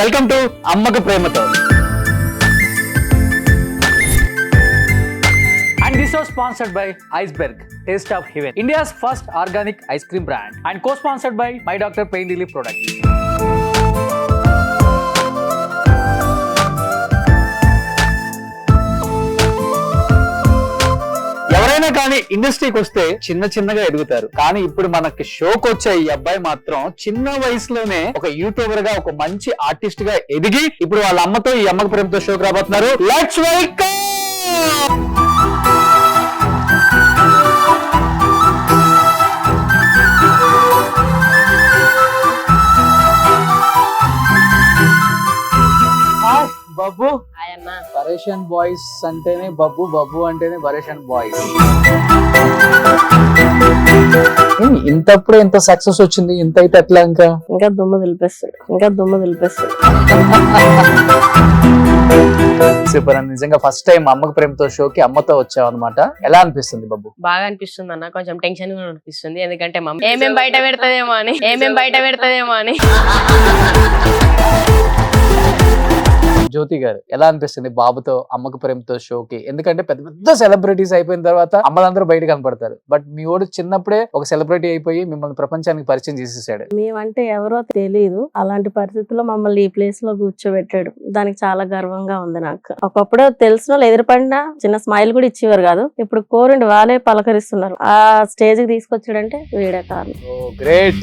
Welcome to అమ్మకు ప్రేమతో. And this was sponsored by Iceberg, Taste of Heaven, India's first organic ice cream brand, and co-sponsored by My Doctor Pain Relief Products. ఎవరైనా కానీ ఇండస్ట్రీకి వస్తే చిన్న చిన్నగా ఎదుగుతారు, కానీ ఇప్పుడు మనకి షోకి వచ్చే ఈ అబ్బాయి మాత్రం చిన్న వయసులోనే ఒక యూట్యూబర్ గా, ఒక మంచి ఆర్టిస్ట్ గా ఎదిగి ఇప్పుడు వాళ్ళ అమ్మతో ఈ అమ్మకు ప్రేమతో షోకి రాబోతున్నారు. Let's welcome. Babbu, Pareshan boys అంటేనే బబ్బు, బబ్బు అంటేనే పరేషన్ బాయ్స్. ఇంతప్పుడు ఎంత సక్సెస్ వచ్చింది, ఇంత అయితే ఎట్లా? ఇంకా దుమ్ము దులిపేస్తాడు. సూపర్ అని. నిజంగా ఫస్ట్ టైం అమ్మకు ప్రేమతో షోకి అమ్మతో వచ్చావు అనమాట. ఎలా అనిపిస్తుంది బబ్బు? బాగా అనిపిస్తుంది అన్న, కొంచెం టెన్షన్ కూడా అనిపిస్తుంది. ఎందుకంటే మమ్మీ ఏమేం బయట పెడతదేమో అని. జ్యోతి గారు, ఎలా అనిపిస్తుంది బాబుతో అమ్మకు ప్రేమతో షోకి? ఎందుకంటే పెద్ద పెద్ద సెలబ్రిటీస్ అయిపోయిన తర్వాత అమ్మలందరూ బయట కనపడతారు, బట్ మీ వాడు చిన్నప్పుడే ఒక సెలబ్రిటీ అయిపోయి మిమ్మల్ని ప్రపంచానికి పరిచయం చేసేసాడు. మేమంటే ఎవరో తెలియదు, అలాంటి పరిస్థితుల్లో మమ్మల్ని ఈ ప్లేస్ లో కూర్చోబెట్టాడు. దానికి చాలా గర్వంగా ఉంది నాకు. ఒకప్పుడు తెలిసిన వాళ్ళు ఎదురుపడినా చిన్న స్మైల్ కూడా ఇచ్చేవారు కాదు, ఇప్పుడు కోరిండి వాళ్ళే పలకరిస్తున్నారు. ఆ స్టేజ్ కి తీసుకొచ్చాడంటే వీడే కారణం. గ్రేట్.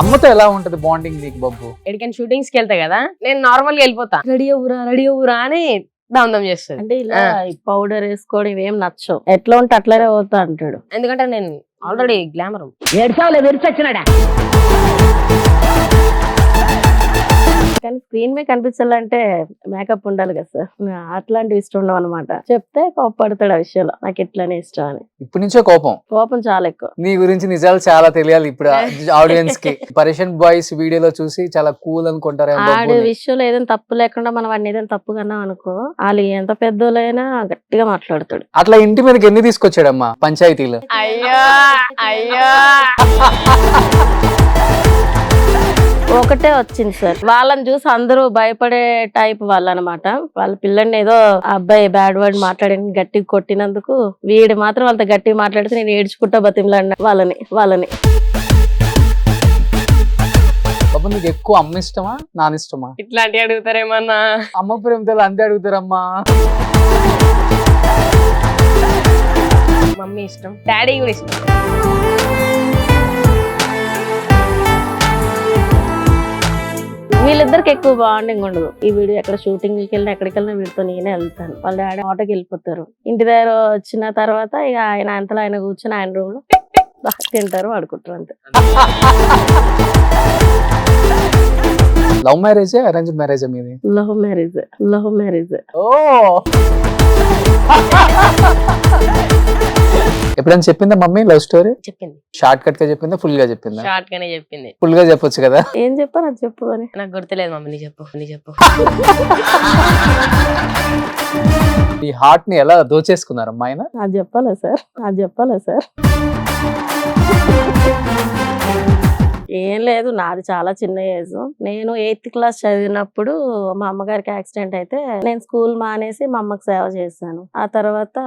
అమ్మతో ఎలా ఉంటది బాండింగ్ నీకు బబ్బు? ఎక్కడికైనా షూటింగ్స్ కి వెళ్తా కదా, నేను నార్మల్ గా వెళ్ళిపోతా. రెడీ అవ్వరా అని దమ్దం చేస్తాడు. అంటే ఇలా పౌడర్ వేసుకోవడం ఇవేం నచ్చవు, ఎట్లా ఉంటే అట్లనే పోతా అంటాడు. ఎందుకంటే నేను ఆల్రెడీ గ్లామర్. కానీ స్క్రీన్ మీద కనిపించాలంటే మేకప్ ఉండాలి కదా సార్, అట్లాంటివి ఇష్టం ఉండవు అనమాట. చెప్తే కోపడతాడు ఆ విషయంలో, నాకు ఇట్లానే ఇష్టం అని. ఇప్పటి నుంచే కోపం చాలా ఎక్కువ. నీ గురించి నిజాలు చాలా తెలియాలి ఇప్పుడు ఆడియన్స్ కి. పరేషన్ బాయ్స్ వీడియోలో చూసి చాలా కూల్ అనుకుంటారు. ఆడి విషయంలో ఏదైనా తప్పు లేకుండా మనం వాడిని ఏదైనా తప్పు కన్నా అనుకో, వాళ్ళు ఎంత పెద్దోళ్ళైనా గట్టిగా మాట్లాడతాడు. అట్లా ఇంటి మీదకి ఎన్ని తీసుకొచ్చాడమ్మా పంచాయతీలో? అయ్యో ఒకటే వచ్చింది సార్. వాళ్ళని చూసి అందరూ భయపడే టైప్ వాళ్ళు అనమాట. వాళ్ళ పిల్లని ఏదో అబ్బాయి బ్యాడ్ వర్డ్ మాట్లాడి గట్టిగా కొట్టినందుకు వీడు మాత్రం వాళ్ళతో గట్టిగా మాట్లాడితే నేను ఏడ్చుకుంటా బతిమలాడిన వాళ్ళని. బాబు, నీకు ఎక్కువ అమ్మ ఇష్టమా నాన్న ఇష్టమా? ఇట్లాంటివి అడుగుతారేమన్నా? అమ్మ ప్రేమతో అంతే అడుగుతారమ్మా. మమ్మీ ఇష్టం, డాడీ కూడా ఇష్టం. వీళ్ళిద్దరికి ఎక్కువ బాండింగ్ ఉండదు. ఈ వీడియో ఎక్కడ షూటింగ్కి వెళ్ళినా ఎక్కడికి వెళ్ళినా వీడితో నేనే వెళ్తాను. వాళ్ళ డాడీ ఆటోకి వెళ్ళిపోతారు. ఇంటి దగ్గర వచ్చిన తర్వాత ఇక ఆయన కూర్చొని ఆయన రూమ్ లో తింటారు, ఆడుకుంటారు అంతే. లవ్ మ్యారేజ్ అరేంజ్ మ్యారేజ్ మీది? Love marriage. ఓ, ఎప్పుడైనా చెప్పిందా మమ్మీ లవ్ స్టోరీ? చెప్పింది. షార్ట్ కట్ గా చెప్పిందా, ఫుల్ గా చెప్పిందా? షార్ట్ గానే చెప్పింది. ఫుల్ గా చెప్పొచ్చు కదా. ఏం చెప్పా నాకు చెప్పు అని. నాకు గుర్తులేదు మమ్మీ, నీ చెప్పు. ఈ హార్ట్ ని ఎలా దోచేసుకున్నారు అమ్మా ఆయన? అది చెప్పాలా సార్? ఏం లేదు, నాది చాలా చిన్న ఏజ్. నేను 8th క్లాస్ చదివినప్పుడు మా అమ్మగారికి యాక్సిడెంట్ అయితే నేను స్కూల్ మానేసి మా అమ్మకి సేవ చేశాను. ఆ తర్వాత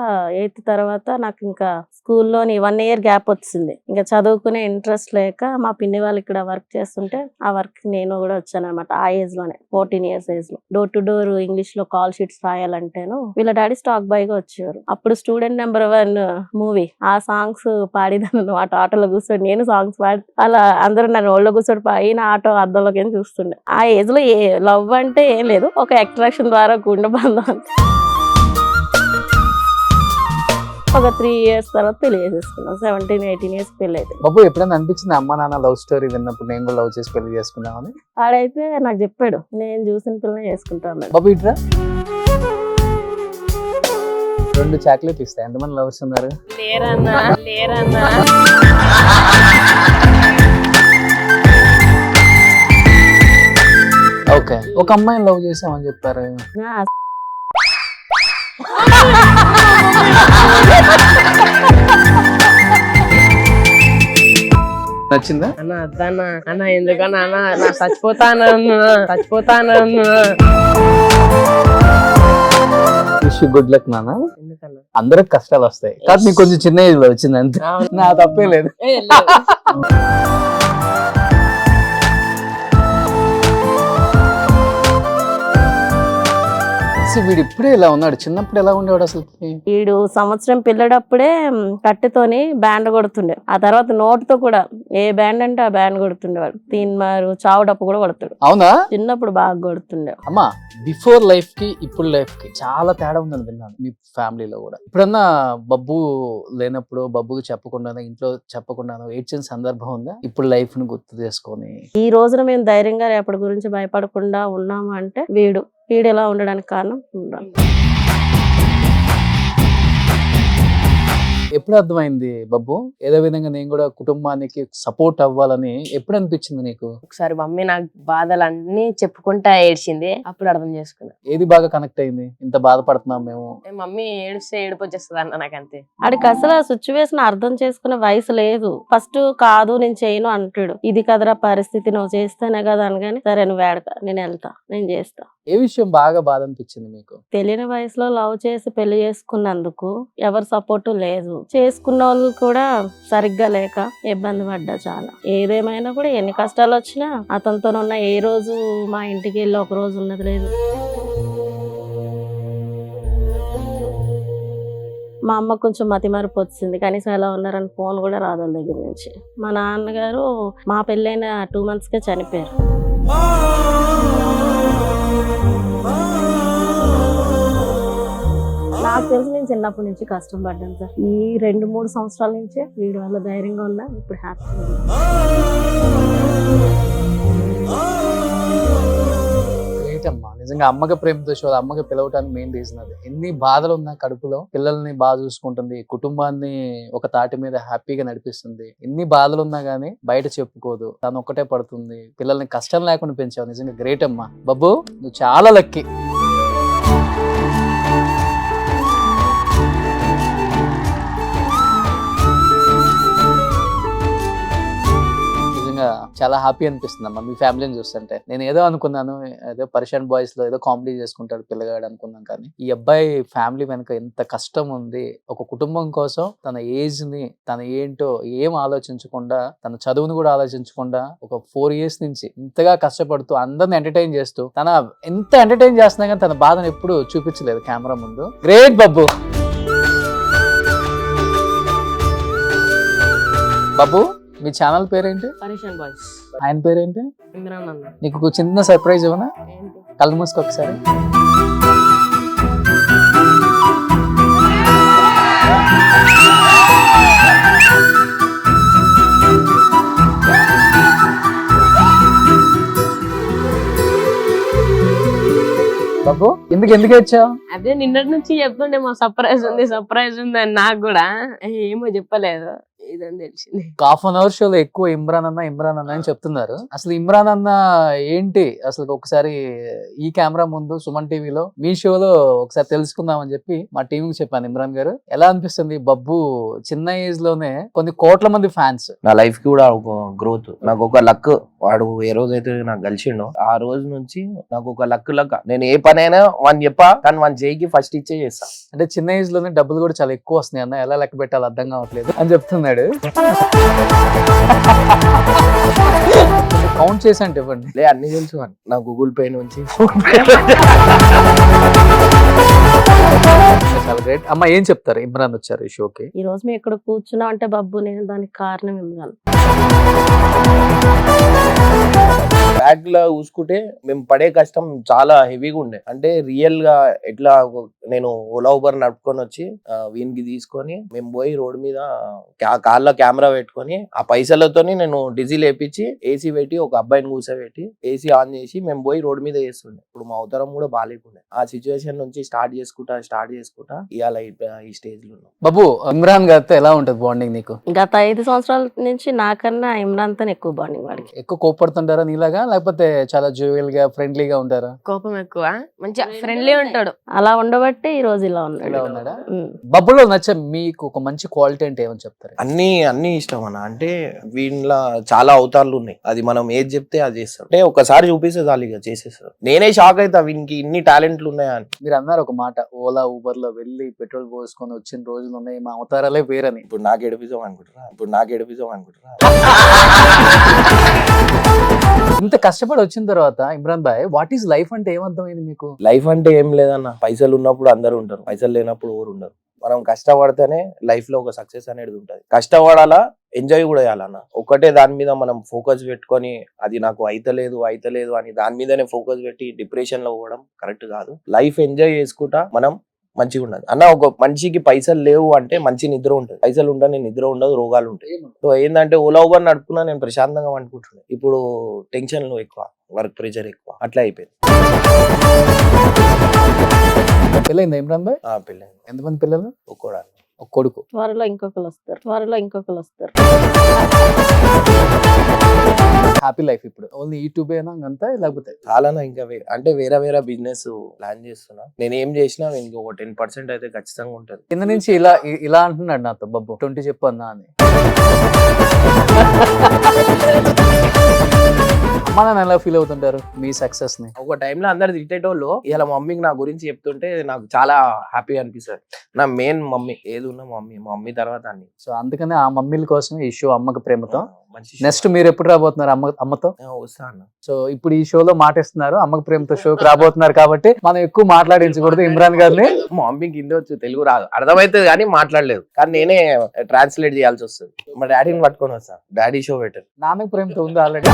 8th తర్వాత నాకు ఇంకా స్కూల్లోని 1 year గ్యాప్ వచ్చింది. ఇంకా చదువుకునే ఇంట్రెస్ట్ లేక మా పిన్ని వాళ్ళు ఇక్కడ వర్క్ చేస్తుంటే ఆ వర్క్ నేను కూడా వచ్చాను అనమాట. ఆ ఏజ్ లోనే 14 years ఏజ్ లో డోర్ టు డోర్ ఇంగ్లీష్ లో కాల్ షీట్స్ రాయాలంటేను వీళ్ళ డాడీ స్టాక్ బాయ్ గా వచ్చేవారు. అప్పుడు స్టూడెంట్ నెంబర్ 1 మూవీ ఆ సాంగ్స్ పాడిదాను అనమాట. ఆటోలో కూర్చొని నేను సాంగ్స్ పాడి అలా అందరూ నన్ను ఒళ్ళో కూర్చొని పైన ఆటో అద్దంలోకి చూస్తుండే. ఆ ఏజ్ లో లవ్ అంటే ఏం లేదు, ఒక అట్రాక్షన్ ద్వారా గుండె బంధం. ఒక 3 years తర్వాత పెళ్లి చేసేసుకున్నాం. 17-18 years పెళ్లి అయితే. బాబు, ఎప్పుడైనా అనిపించింది అమ్మ నాన్న లవ్ స్టోరీ విన్నప్పుడు నేను కూడా లవ్ చేసి పెళ్లి చేసుకున్నామని? ఆడైతే నాకు చెప్పాడు, నేను చూసిన పిల్లనే చేసుకుంటాను. బాబు ఇట్రా, 2 చాక్లెట్ ఇస్తా. ఎంతమంది లవర్స్ ఉన్నారు? లేరన్నా. ఓకే, ఒక అమ్మాయిని లవ్ చేసామని చెప్పారు. నచ్చిందా? అన్న అద్దన్న అన్న ఎందుకన్నా అన్న నా చచ్చిపోతాను గుడ్ లక్ నాన్న. ఎందుకన్నా అందరికి కష్టాలు వస్తాయి కాదు, నీకు కొంచెం చిన్న ఏజ్ లో వచ్చింది అంతే. నా తప్పే లేదు. వీడు ఇప్పుడే ఇలా ఉన్నాడు, చిన్నప్పుడు ఎలా ఉండేవాడు అసలు? వీడు సంవత్సరం పిల్లడప్పుడే కట్టెతోని బ్యాండ్ కొడుతుండే, ఆ తర్వాత నోటుతో కూడా ఏ బ్యాండ్ అంటే ఆ బ్యాండ్ కొడుతుండేవాడు. తీన్మారు చావుడప్పు కూడా కొడతాడు. అవునా? చిన్నప్పుడు బాగా కొడుతుండే. అమ్మా బిఫోర్ లైఫ్ కి ఇప్పుడు లైఫ్ కి చాలా తేడా ఉందని విన్నాను మీ ఫ్యామిలీలో కూడా. ఇప్పుడన్నా బబ్బు లేనప్పుడు బబ్బుకి చెప్పకుండా ఇంట్లో చెప్పకుండా ఏడ్చిన సందర్భం ఉందా? ఇప్పుడు లైఫ్ ను గుర్తు చేసుకొని ఈ రోజున మేము ధైర్యంగా రేపటి గురించి భయపడకుండా ఉన్నాము అంటే వీడు ఎలా ఉండడానికి కారణం ఉండాలి. ఎప్పుడు అర్థమైంది బబ్బు ఏదో విధంగా నేను కూడా కుటుంబానికి సపోర్ట్ అవ్వాలని ఎప్పుడు అనిపించింది నీకు? ఒకసారి మమ్మీ నాకు బాధలన్నీ చెప్పుకుంటా ఏడ్చింది, అప్పుడు అర్థం చేసుకున్నా. ఏది బాగా కనెక్ట్ అయింది? ఇంత బాధపడుతున్నాం మేము. మమ్మీ ఏడిస్తే ఏడుపు వచ్చేస్తుంది అన్న నాకు అంతే. ఆడికి అసలు ఆ సిచ్యువేషన్ అర్థం చేసుకునే వయసు లేదు. ఫస్ట్ కాదు నేను చేయను అంటాడు. ఇది కదరా పరిస్థితి, నువ్వు చేస్తేనే కదా అనగానే సరే నువ్వు వేడక నేను వెళ్తా, నేను చేస్తా. ఏ విషయం బాగా బాధ అనిపించింది మీకు? తెలియని వయసులో లవ్ చేసి పెళ్లి చేసుకున్నందుకు ఎవరి సపోర్టు లేదు. చేసుకున్న వాళ్ళు కూడా సరిగ్గా లేక ఇబ్బంది పడ్డా చాలా. ఏదేమైనా కూడా ఎన్ని కష్టాలు వచ్చినా అతనితో ఉన్న ఏ రోజు మా ఇంటికి వెళ్ళి ఒక రోజు ఉన్నది లేదు. మా అమ్మ కొంచెం మతిమరుపు వచ్చింది, కనీసం ఎలా ఉన్నారని ఫోన్ కూడా రాదు వాళ్ళ దగ్గర నుంచి. మా నాన్నగారు మా పెళ్ళైన 2 monthsకే చనిపోయారు. నాకు తెలిసి నేను చిన్నప్పటి నుంచి కష్టం పడ్డాను సార్. ఈ 2-3 సంవత్సరాల నుంచే వీడి వల్ల ధైర్యంగా ఉన్నా, ఇప్పుడు హ్యాపీగా ఉన్నా. గ్రేట్ అమ్మా, నిజంగా అమ్మకి ప్రేమతో షో, అమ్మకి పిలవటానికి మెయిన్ రీజన్ అది. ఎన్ని బాధలు ఉన్నా కడుపులో పిల్లల్ని బాగా చూసుకుంటుంది, కుటుంబాన్ని ఒక తాటి మీద హ్యాపీగా నడిపిస్తుంది. ఎన్ని బాధలు ఉన్నా గానీ బయట చెప్పుకోదు, తను ఒక్కటే పడుతుంది. పిల్లల్ని కష్టం లేకుండా పెంచావు, నిజంగా గ్రేట్ అమ్మా. బబ్బు నువ్వు చాలా లక్కీ. చాలా హ్యాపీ అనిపిస్తుంది అమ్మా మీ ఫ్యామిలీని చూస్తుంటే. నేను ఏదో అనుకున్నాను, ఏదో పర్షియన్ బాయ్స్ లో ఏదో కామెడీ చేసుకుంటాడు పిల్లగాడు అనుకున్నాను, కానీ ఈ అబ్బాయి ఫ్యామిలీ వెనక ఎంత కష్టం ఉంది. ఒక కుటుంబం కోసం తన ఏజ్ ని, తన ఏంటో ఏం ఆలోచించకుండా, తన చదువును కూడా ఆలోచించకుండా ఒక 4 years నుంచి ఇంతగా కష్టపడుతూ అందరిని ఎంటర్టైన్ చేస్తూ, తన ఎంత ఎంటర్టైన్ చేస్తున్నా కానీ తన బాధను ఎప్పుడు చూపించలేదు కెమెరా ముందు. గ్రేట్ బబ్బు. బబ్బు మీ ఛానల్ పేరేంటి? పరేషాన్ బాయ్స్. ఆయన పేరేంటి? ఇమ్రాన్ అన్న. నీకు చిన్న సర్ప్రైజ్ ఇవ్వనా? ఏంటి? కళ్ళు మూసుకో ఒకసారి. బాబు ఎందుకు వచ్చావు? అదే నిన్నటి నుంచి చెప్తుండే మా సర్ప్రైజ్ ఉంది అని. నాకు కూడా ఏమో చెప్పలేదు, ఇదని తెలిసింది. 1/2 hour షోలో ఎక్కువ ఇమ్రాన్ అన్న అని చెప్తున్నారు. అసలు ఇమ్రాన్ అన్న ఏంటి అసలు? ఒకసారి ఈ కెమెరా ముందు సుమన్ టీవీలో మీ షోలో ఒకసారి తెలుసుకుందామని చెప్పి మా టీవీకి చెప్పాను. ఇమ్రాన్ గారు ఎలా అనిపిస్తుంది? బబ్బు చిన్న ఏజ్ లోనే కొన్ని కోట్ల మంది ఫ్యాన్స్. నా లైఫ్ కి కూడా ఒక గ్రోత్, నాకు ఒక లక్. వాడు ఏ రోజైతే నాకు కలిసిండో ఆ రోజు నుంచి నాకు ఒక లక్. నేను ఏ పనైనా వాడిని చెప్పా, కానీ వాని చేయికి ఫస్ట్ ఇచ్చే చేస్తా. అంటే చిన్న ఏజ్ లోనే డబ్బులు కూడా చాలా ఎక్కువ వస్తున్నాయి అన్న, ఎలా లెక్క పెట్టాలి అర్థం కావట్లేదు అని చెప్తున్నాడు. కౌంట్ చేసి అంటే ఇవ్వండి. లే అన్ని తెలుసు నా గూగుల్ పే నుంచి. చాలా గ్రేట్ అమ్మ. ఏం చెప్తారు? ఇమ్రాన్ వచ్చారు ఈ షోకి. ఈ రోజు మేము ఇక్కడ కూర్చున్నాం అంటే బబ్బు నేను దానికి కారణం ఇమ్రాన్. బ్యాక్ లో చూసుకుంటే మేము పడే కష్టం చాలా హెవీగా ఉండే. అంటే రియల్ గా ఎట్లా నేను ఓలా ఊబర్ నడుపుకొని వచ్చి వీనికి తీసుకొని మేము పోయి రోడ్ మీద కార్లో కెమెరా పెట్టుకొని ఆ పైసలతోని నేను డీజిల్ వేపించి ఏసీ పెట్టి ఒక అబ్బాయిని కూర్చోబెట్టి ఏసీ ఆన్ చేసి మేము పోయి రోడ్ మీద వేస్తుండే. ఇప్పుడు మా అవతరం కూడా బాగాలేకుండే. ఆ సిచ్యువేషన్ నుంచి స్టార్ట్ చేసుకుంటా ఇవాళ ఈ స్టేజ్ లో ఉన్నాం. బాబు ఇమ్రాన్ గారితో ఎలా ఉంటది బాండింగ్ నీకు? గత 5 సంవత్సరాల నుంచి నాకన్నా ఇమ్రాన్ తో ఎక్కువ బాండింగ్ వాడికి. ఎక్కువ కోపడుతుంటారా నీలాగా, లేకపోతే చాలా జోవియల్ గా ఫ్రెండ్లీగా ఉంటారా? కోపం ఎక్కువ, మంచిగా ఫ్రెండ్లీ ఉంటాడు. అలా ఉండబట్టి ఈ రోజు ఇలా ఇలా ఉన్నాడు. ఉన్నాడా? బబ్బులో నచ్చ మీకు ఒక మంచి క్వాలిటీ అంటే ఏమని చెప్తారు? అన్ని ఇష్టం అన్న. అంటే వీళ్ళ చాలా అవతారాలు ఉన్నాయి, అది మనం ఏది చెప్తే అది చేస్తాం. అంటే ఒకసారి చూపిస్తే చాలు ఇక చేసేస్తారు. నేనే షాక్ అవుతా వీనికి ఇన్ని టాలెంట్లు ఉన్నాయా అని. మీరు అన్నారు ఒక మాట, ఓలా ఊబర్ లో వెళ్ళి పెట్రోల్ పోసుకొని వచ్చిన రోజులు ఉన్నాయి, మా అవతారాలే వేరని. ఇప్పుడు నాకు ఎడిపిజం అనుకుంటారా? ఇంత కష్టపడి వచ్చిన తర్వాత ఇమ్రాన్ భాయ్, వాట్ ఈస్ లైఫ్ అంటే ఏమర్థమైంది మీకు? లైఫ్ అంటే ఏం లేదన్న, పైసలు ఉన్నప్పుడు అందరూ ఉంటారు, పైసలు లేనప్పుడు ఎవరు ఉండరు. మనం కష్టపడితేనే లైఫ్ లో ఒక సక్సెస్ అనేది ఉంటుంది. కష్టపడాలా, ఎంజాయ్ కూడా చేయాలన్న. ఒకటే దాని మీద మనం ఫోకస్ పెట్టుకొని అది నాకు అయితలేదు అని దాని మీదనే ఫోకస్ పెట్టి డిప్రెషన్ లో పోవడం కరెక్ట్ కాదు. లైఫ్ ఎంజాయ్ చేసుకుంటా మనం మంచిగా ఉండదు అన్న. ఒక మనిషికి పైసలు లేవు అంటే మంచి నిద్ర ఉంటుంది, పైసలు ఉంటే నిద్ర ఉండదు, రోగాలు ఉంటాయి. సో ఏంటంటే ఓలా ఊబర్ నడుపుకున్నా నేను ప్రశాంతంగా అనుకుంటున్నాను. ఇప్పుడు టెన్షన్లు ఎక్కువ, వర్క్ ప్రెషర్ ఎక్కువ, అట్లా అయిపోయింది. పెళ్ళైందా ఇమ్రాన్ భాయ్? పెళ్ళైంది. ఎంతమంది పిల్లలు? ఒక్కోడా ఒక కొడుకు. త్వరలో ఇంకొకరు వస్తారు. హ్యాపీ లైఫ్ ఇప్పుడు ఓన్లీ యూట్యూబ్ అయినా అంతా, లేకపోతే చాలా ఇంకా అంటే వేరే బిజినెస్ ప్లాన్ చేస్తున్నా. నేను ఏం చేసినా ఇంకొక 10% అయితే ఖచ్చితంగా ఉంటది. కింద నుంచి ఇలా అంటున్నాడు నాతో, బబ్బు 20 చెప్పు అన్నా అని. అమ్మా నాన్న ఎలా ఫీల్ అవుతుంటారు మీ సక్సెస్ ని? ఒక టైంలో అందరు తిట్టేటోళ్ళు ఇలా మమ్మీకి నా గురించి చెప్తుంటే నాకు చాలా హ్యాపీ అనిపిస్తుంది. నా మెయిన్ మమ్మీ, ఏది ఉన్నా మా మమ్మీ తర్వాత అన్ని. సో అందుకనే ఆ మమ్మీల కోసం ఈ షో అమ్మకి ప్రేమతో. మంచి నెక్స్ట్ మీరు ఎప్పుడు రాబోతున్నారు అమ్మతో? వస్తా అన్న. సో ఇప్పుడు ఈ షోలో మాటిస్తున్నారు, అమ్మకి ప్రేమతో షోకి రాబోతున్నారు కాబట్టి మనం ఎక్కువ మాట్లాడించకూడదు ఇమ్రాన్ గారిని. మా మమ్మీకి హిందీ వచ్చు, తెలుగు రాదు, అర్థమైతుంది కానీ మాట్లాడలేదు. కానీ నేనే ట్రాన్స్లేట్ చేయాల్సి వస్తుంది. మా డాడీని పట్టుకొని వస్తా, డాడీ షో పెట్టారు. నాన్నకి ప్రేమతో ఉంది ఆల్రెడీ.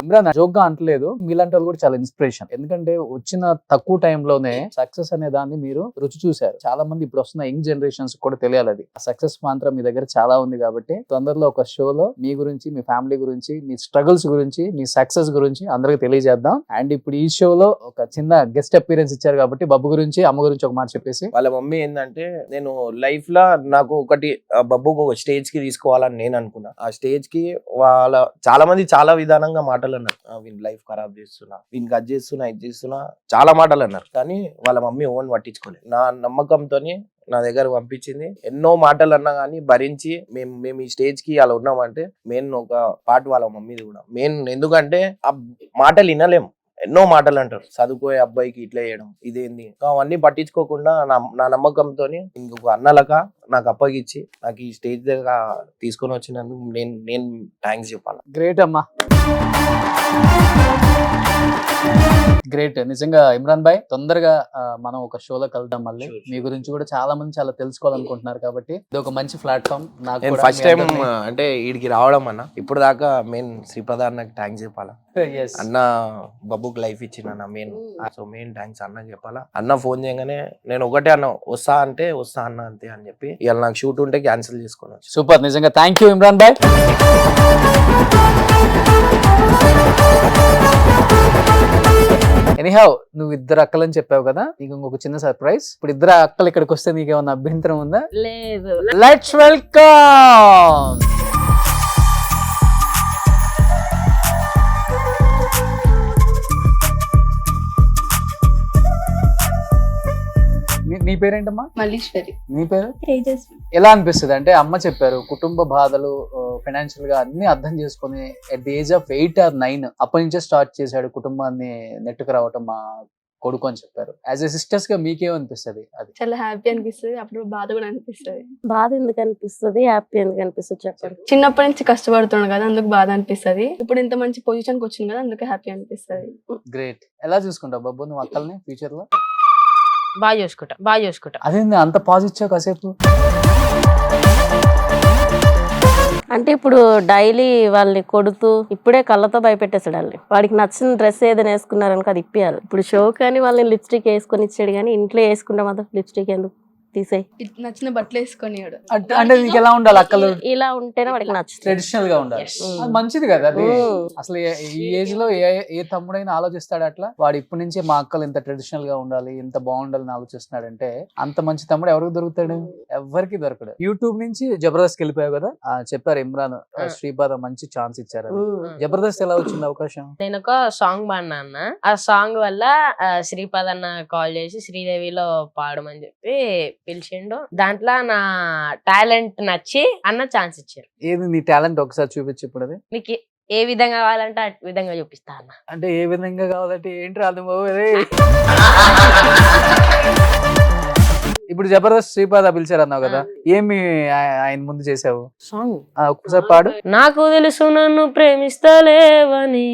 ఇమ్రాన్ జోక్ గా అంటలేదు, మీలాంటి వాళ్ళు కూడా చాలా ఇన్స్పిరేషన్. ఎందుకంటే వచ్చిన తక్కువ టైంలోనే సక్సెస్ అనే దాన్ని మీరు రుచి చూశారు. చాలా మంది ఇప్పుడు వస్తున్న యంగ్ జనరేషన్స్ కూడా తెలియాలి అది. ఆ సక్సెస్ మాత్రం మీ దగ్గర చాలా ఉంది కాబట్టి తొందరలో ఒక షోలో మీ గురించి, మీ ఫ్యామిలీ గురించి, మీ స్ట్రగుల్స్ గురించి, మీ సక్సెస్ గురించి అందరికి తెలియజేద్దాం. అండ్ ఇప్పుడు ఈ షోలో ఒక చిన్న గెస్ట్ అపీరెన్స్ ఇచ్చారు కాబట్టి బబ్బు గురించి, అమ్మ గురించి ఒక మాట చెప్పేసి. వాళ్ళ మమ్మీ ఏంటంటే, నేను లైఫ్ లో నాకు ఒకటి బబ్బుకు ఒక స్టేజ్ కి తీసుకోవాలని నేను అనుకున్నా. ఆ స్టేజ్ కి వాళ్ళ చాలా మంది చాలా విధానంగా మాటలు అన్నారు. వీని లైఫ్ ఖరాబ్ చేస్తున్నా, వీనికి అది చేస్తున్నా, ఇది చేస్తున్నా, చాలా మాటలు అన్నారు. కానీ వాళ్ళ మమ్మీ ఓన్ పట్టించుకోలేదు. నా నమ్మకంతోని నా దగ్గర పంపించింది. ఎన్నో మాటలు అన్నా కానీ భరించి మేము ఈ స్టేజ్ కి అలా ఉన్నామంటే మెయిన్ ఒక పార్ట్ వాళ్ళ మమ్మీది కూడా మెయిన్. ఎందుకంటే ఆ మాటలు వినలేము, ఎన్నో మాటలు అంటారు. చదువుకోయే అబ్బాయికి ఇట్లా చేయడం ఇదేంది, అవన్నీ పట్టించుకోకుండా నా నమ్మకంతో ఇంకొక అన్నలక నాకు అప్పగిచ్చి నాకు ఈ స్టేజ్ దగ్గర తీసుకొని వచ్చినందుకు నేను థ్యాంక్స్ చెప్పాలి. గ్రేట్ అమ్మా, గ్రేట్. నిజంగా ఇమ్రాన్ భాయ్, తొందరగా మనం ఒక షోలో కలుద్దాం మళ్ళీ. మీ గురించి కూడా చాలా మంది చాలా తెలుసుకోవాలనుకుంటున్నారు కాబట్టి ఇది ఒక మంచి ప్లాట్ఫామ్. నాకు ఫస్ట్ టైం అంటే వీడికి రావడం అన్న, ఇప్పుడు దాకా మెయిన్ శ్రీప్రద అన్నకి థ్యాంక్స్ చెప్పాలా. అన్న బబ్బుకి లైఫ్ ఇచ్చిన మెయిన్, సో మెయిన్ థ్యాంక్స్ అన్నకి చెప్పాలా. అన్న ఫోన్ చేయగానే నేను ఒకటే అన్న, వస్తా అంటే వస్తా అన్న అంతే అని చెప్పి, ఇవాళ నాకు షూట్ ఉంటే క్యాన్సిల్ చేసుకున్నా. సూపర్, నిజంగా thank you Imran Bhai. Anyhow, నువ్వు ఇద్దరు అక్కలని చెప్పావు కదా, నీకు ఇంకొక చిన్న సర్ప్రైజ్. ఇప్పుడు ఇద్దరు అక్కలు ఇక్కడికి వస్తే నీకేమన్నా అభ్యంతరం ఉందా? లేదు. Let's welcome. నీ పేరేంటమ్మా? మల్లీశ్వరి. నీ పేరు? తేజస్వి. ఎలా అనిపిస్తుంది అంటే, అమ్మ చెప్పారు కుటుంబ బాధలు, ఫైనాన్షియల్ గా అన్ని అర్థం చేసుకుని at the age of 8 or 9 అప్పటి నుంచే స్టార్ట్ చేశాడు కుటుంబాన్ని నెట్టుకు రావటం మా కొడుకు అని చెప్పారు. యాజ్ ఎ సిస్టర్స్ గా మీకేమనిపిస్తుంది? అది చాలా హ్యాపీ అనిపిస్తుంది, అప్పుడు బాధ కూడా అనిపిస్తుంది. బాధ ఎందుకు అనిపిస్తుంది, హ్యాపీ ఎందుకు అనిపిస్తుంది చెప్పండి. చిన్నప్పటి నుంచి కష్టపడుతున్నాడు కదా, అందుకు బాధ అనిపిస్తుంది. ఇప్పుడు ఇంత మంచి పొజిషన్ కి వచ్చింది కదా, అందుకే హ్యాపీ అనిపిస్తుంది. గ్రేట్. ఎలా చూసుకుంటావు బాబు నువ్వు అక్కల్ని ఫ్యూచర్ లో? బాగా చూసుకుంటా. అదేంది అంత పాజిటివ్ కాసేపు? అంటే ఇప్పుడు డైలీ వాళ్ళని కొడుతూ ఇప్పుడే కళ్ళతో భయపెట్టేసాడు వాళ్ళని. వాడికి నచ్చిన డ్రెస్ ఏదైనా వేసుకున్నారనుకో అది ఇప్పియాలి. ఇప్పుడు షో కానీ వాళ్ళని లిప్స్టిక్ వేసుకొని ఇచ్చాడు, కానీ ఇంట్లో వేసుకుంటే మాత్రం లిప్స్టిక్ ఎందుకు? తీసేయి. నచ్చిన బట్టలు వేసుకొనియాడు. అంటే నీకు ఎలా ఉండాలి అక్కలు? ఇలా ఉంటేనే వాడికి నచ్చుతుంది. ట్రెడిషనల్ గా ఉండాలి. Yes. అది మంచిది కదా అది. ఉమ్. అసలు ఈ ఏజ్ లో ఏ తమ్ముడైనా ఆలోచిస్తాడు అట్లా. వాడు ఇప్పటి నుంచే మా అక్కలు ఇంత ట్రెడిషనల్ గా ఉండాలి, ఇంత బాగుండాలని ఆలోచిస్తున్నాడంటే అంత మంచి తమ్ముడు ఎవరికి దొరుకుతాడు? ఎవరికి దొరకడు. యూట్యూబ్ నుంచి జబర్దస్త్ వెళ్ళిపోయావు కదా, చెప్పారు ఇమ్రాన్ శ్రీపాద మంచి ఛాన్స్ ఇచ్చారు. ఉమ్. జబర్దస్త్ ఎలా వచ్చింది అవకాశం? నేను ఒక సాంగ్ పాడినా అన్న. ఆ సాంగ్ వల్ల శ్రీపాద్ అన్న కాల్ చేసి శ్రీదేవిలో పాడమని చెప్పి పిలిచిండు. దాంట్లో నా టాలెంట్ నచ్చి అన్న ఛాన్స్ ఇచ్చారు. ఏది నీ టాలెంట్ ఒకసారి చూపించు ఇప్పుడు. అది మీకు ఏ విధంగా కావాలంటే ఆ విధంగా చూపిస్తా అన్న. అంటే ఏ విధంగా కావాలంటే ఏంటి రాదు ఇప్పుడు జబర్దస్త్ శ్రీపాద పిలిచారు అన్నావు కదా, ఏమి ఆయన ముందు చేసావు సాంగ్ ఒక్కసారి పాడు. నాకు తెలుసు నన్ను ప్రేమిస్తలేవని,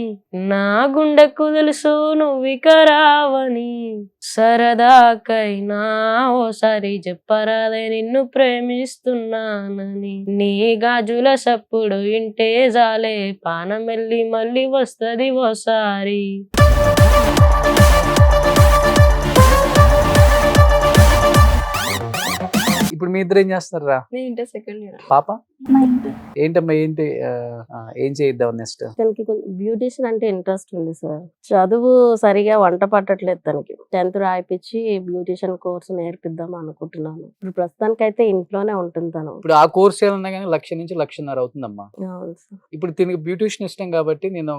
నా గుండెకు తెలుసు నువ్విక రావని, సరదాకైనా ఓసారి చెప్పరాదే నిన్ను ప్రేమిస్తున్నానని, నీ గాజుల సప్పుడు ఇంటే జాలే పానం వెళ్ళి మళ్ళీ వస్తది ఓసారి. ఇప్పుడు మీ ఇద్దరు ఏం చేస్తారా? నేను ఇంటర్ సెకండ్ ఇయర్. పాప ఏంటమ్మా ఏంటి ఏం చేయిద్దాం నెక్స్ట్? తనకి కొంచెం బ్యూటిషియన్ అంటే ఇంట్రెస్ట్ ఉంది సార్. చదువు సరిగా వంట పట్టట్లేదు తనకి. 10th రాయిపించి బ్యూటిషియన్ కోర్స్ నేర్పిద్దాం అనుకుంటున్నాను. ఇప్పుడు ప్రస్తుతానికి అయితే ఇంట్లోనే ఉంటుంది తను. ఇప్పుడు ఆ కోర్స్ చేయాలన్నా కానీ 1,00,000 నుంచి 1,50,000 అవుతుందమ్మా. అవును సార్. ఇప్పుడు దీనికి బ్యూటిషియన్ ఇష్టం కాబట్టి నేను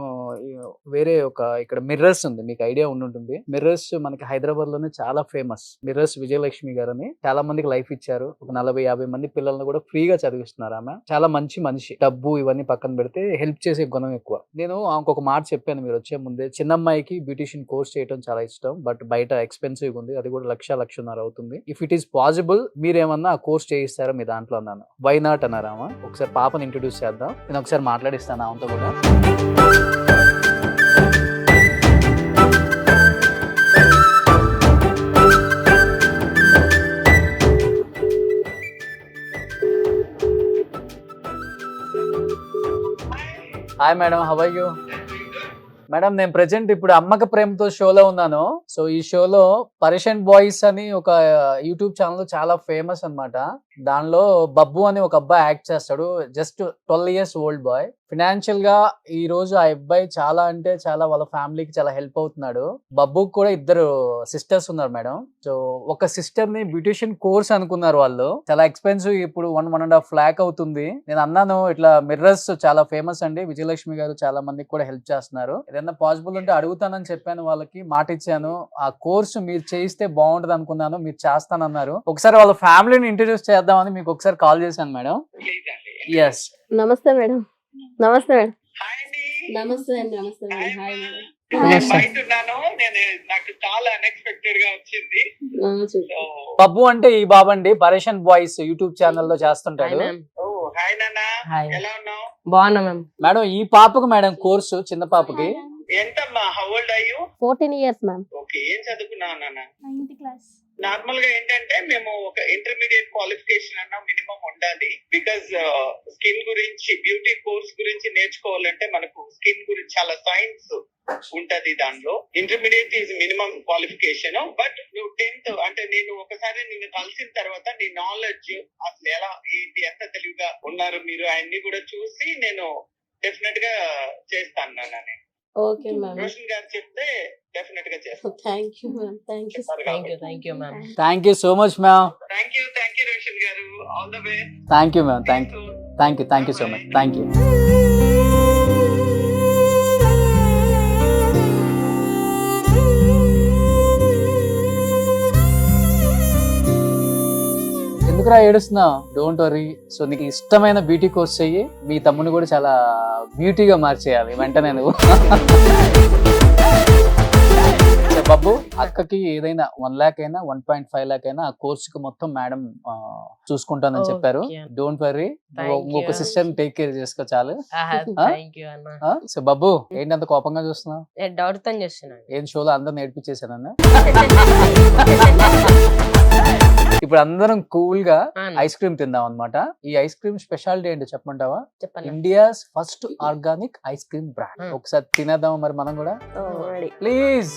వేరే ఇక్కడ మిర్రర్స్ ఉంది, మీకు ఐడియా ఉండుంటుంది. మిర్రర్స్ మనకి హైదరాబాద్ లోనే చాలా ఫేమస్. మిర్రర్స్ విజయలక్ష్మి గారని చాలా మందికి లైఫ్ ఇచ్చారు. ఒక 40-50 మంది పిల్లల్ని కూడా ఫ్రీగా చదివిస్తున్నారు. ఆమె చాలా మంచి మనిషి. డబ్బు ఇవన్నీ పక్కన పెడితే హెల్ప్ చేసే గుణం ఎక్కువ. నేను ఇంకొక మాట చెప్పాను మీరు వచ్చే ముందే, చిన్నమ్మాయికి బ్యూటిషియన్ కోర్స్ చేయడం చాలా ఇష్టం, బట్ బయట ఎక్స్పెన్సివ్ ఉంది. అది కూడా 1,00,000-1,50,000 అవుతుంది. ఇఫ్ ఇట్ ఈస్ పాసిబుల్ మీరేమన్నా ఆ కోర్స్ చేయిస్తారా మీ దాంట్లో అన్నాను. వై నాట్ అన్నారు ఆమె. ఒకసారి పాపని ఇంట్రొడ్యూస్ చేద్దాం, నేను ఒకసారి మాట్లాడిస్తాను ఆమెతో కూడా. Hi madam, how are you? Madam నేను ప్రెజెంట్ ఇప్పుడు అమ్మక ప్రేమతో షోలో ఉన్నాను. సో ఈ షోలో పరేషన్ బాయ్స్ అని ఒక యూట్యూబ్ ఛానల్ చాలా ఫేమస్ అన్నమాట. దానిలో బబ్బు అని ఒక అబ్బాయి యాక్ట్ చేస్తాడు. Just 12 years old bye. Financial గా ఈ రోజు ఆ అబ్బాయి చాలా అంటే చాలా వాళ్ళ ఫ్యామిలీకి చాలా హెల్ప్ అవుతున్నాడు. బబ్బుకి కూడా 2 సిస్టర్స్ ఉన్నారు మేడం. సో ఒక సిస్టర్ ని బ్యూటిషియన్ కోర్స్ అనుకున్నారు వాళ్ళు. చాలా ఎక్స్పెన్సివ్, ఇప్పుడు 1.5 lakh అవుతుంది. నేను అన్నాను ఇట్లా మిర్రర్స్ చాలా ఫేమస్ అండి, విజయలక్ష్మి గారు చాలా మందికి కూడా హెల్ప్ చేస్తున్నారు, ఏదైనా పాసిబుల్ ఉంటే అడుగుతానని చెప్పాను వాళ్ళకి, మాట ఇచ్చాను. ఆ కోర్సు మీరు చేయిస్తే బాగుంటది అనుకున్నాను, మీరు చేస్తానన్నారు. ఒకసారి వాళ్ళ ఫ్యామిలీని ఇంట్రడ్యూస్ చేద్దామని మీకు ఒకసారి కాల్ చేశాను మేడం. ఎస్, నమస్తే మేడం. నమస్తే మేడం. నమస్తే అండి. నమస్తే మేడం. Hi madam. నాకు చాలా అన్ఎక్స్పెక్టెడ్ గా వచ్చింది. బబ్బు అంటే ఈ బాబండి పరేషన్ బాయ్స్ యూట్యూబ్ ఛానల్ లో చేస్తుంటాడు. హాయ్ నాన్న, హాయ్. ఎలా ఉన్నావు? బాగున్నా మ్యామ్. మేడం ఈ పాపకు మేడం కోర్సు, చిన్న పాపకి. ఎంతమ్మా, how old are you? 14 years ma'am. Okay, ఏం చదువుకున్నావు నాన్న? 9th class. నార్మల్ గా ఏంటంటే మేము ఒక ఇంటర్మీడియట్ క్వాలిఫికేషన్ అన్న మినిమం ఉండాలి. బికాజ్ స్కిన్ గురించి, బ్యూటీ కోర్స్ గురించి నేర్చుకోవాలంటే మనకు స్కిన్ గురించి చాలా సైన్స్ ఉంటది. దానిలో intermediate is minimum qualification. But నువ్వు 10th అంటే నేను ఒకసారి నిన్ను కలిసిన తర్వాత నీ నాలెడ్జ్ అసలు ఎలా ఏంటి, ఎంత తెలివిగా ఉన్నారు మీరు, అన్ని కూడా చూసి నేను డెఫినెట్ గా చేస్తాను నాన్న. Okay ma'am. రోషన్ గారు చెప్తే డెఫినెట్ గా చేస్తాను. Thank you ma'am. Thank you. Thank you ma'am. Thank you so much ma'am. Thank you Roshan garu. All the best. Thank you ma'am. Thank you so much. Thank you. ఎందుకురా ఏడుస్తున్నావు? Don't worry. So నీకు ఇష్టమైన beauty course చెయ్యి, మీ తమ్ముని కూడా చాలా బ్యూటీగా మార్చేయాలి వెంటనే నువ్వు. బాబు అక్కకి ఏదైనా 1 lakh అయినా 1.5 lakh అయినా ఆ కోర్సుకి మొత్తం మేడం చూసుకుంటానని చెప్పారు. డోంట్ వరీ, ఇంకొక సిస్టర్ టేక్ కేర్ చేసుకో చాలు. థ్యాంక్ యూ అన్న. సో బాబు ఏంటి అంత కోపంగా చూస్తున్నావు? డౌట్ తో చేస్తున్నాను. ఏం షోలో అందరు నేర్పించేసానన్నా? ఇప్పుడు అందరం కూల్ గా ఐస్ క్రీమ్ తిందాం అన్నమాట. ఈ ఐస్ క్రీమ్ స్పెషాలిటీ ఏంటో చెప్పమంటావా? చెప్పండి. India's first organic ice cream brand. ఒకసారి తినేద్దాం మరి మనం కూడా, ప్లీజ్.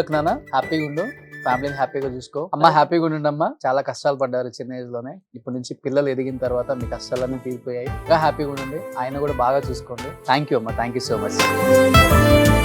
లక్ నాన్న, హ్యాపీగా ఉండు, ఫ్యామిలీని హ్యాపీగా చూసుకో. అమ్మ హ్యాపీగా ఉండండి అమ్మా, చాలా కష్టాలు పడ్డారు చిన్న ఏజ్ లోనే. ఇప్పటి నుంచి పిల్లలు ఎదిగిన తర్వాత మీ కష్టాలన్నీ తీరిపోయాయి. ఇంకా హ్యాపీగా ఉండండి, ఆయన కూడా బాగా చూసుకోండి. థ్యాంక్ యూ అమ్మా, థ్యాంక్ యూ సో మచ్.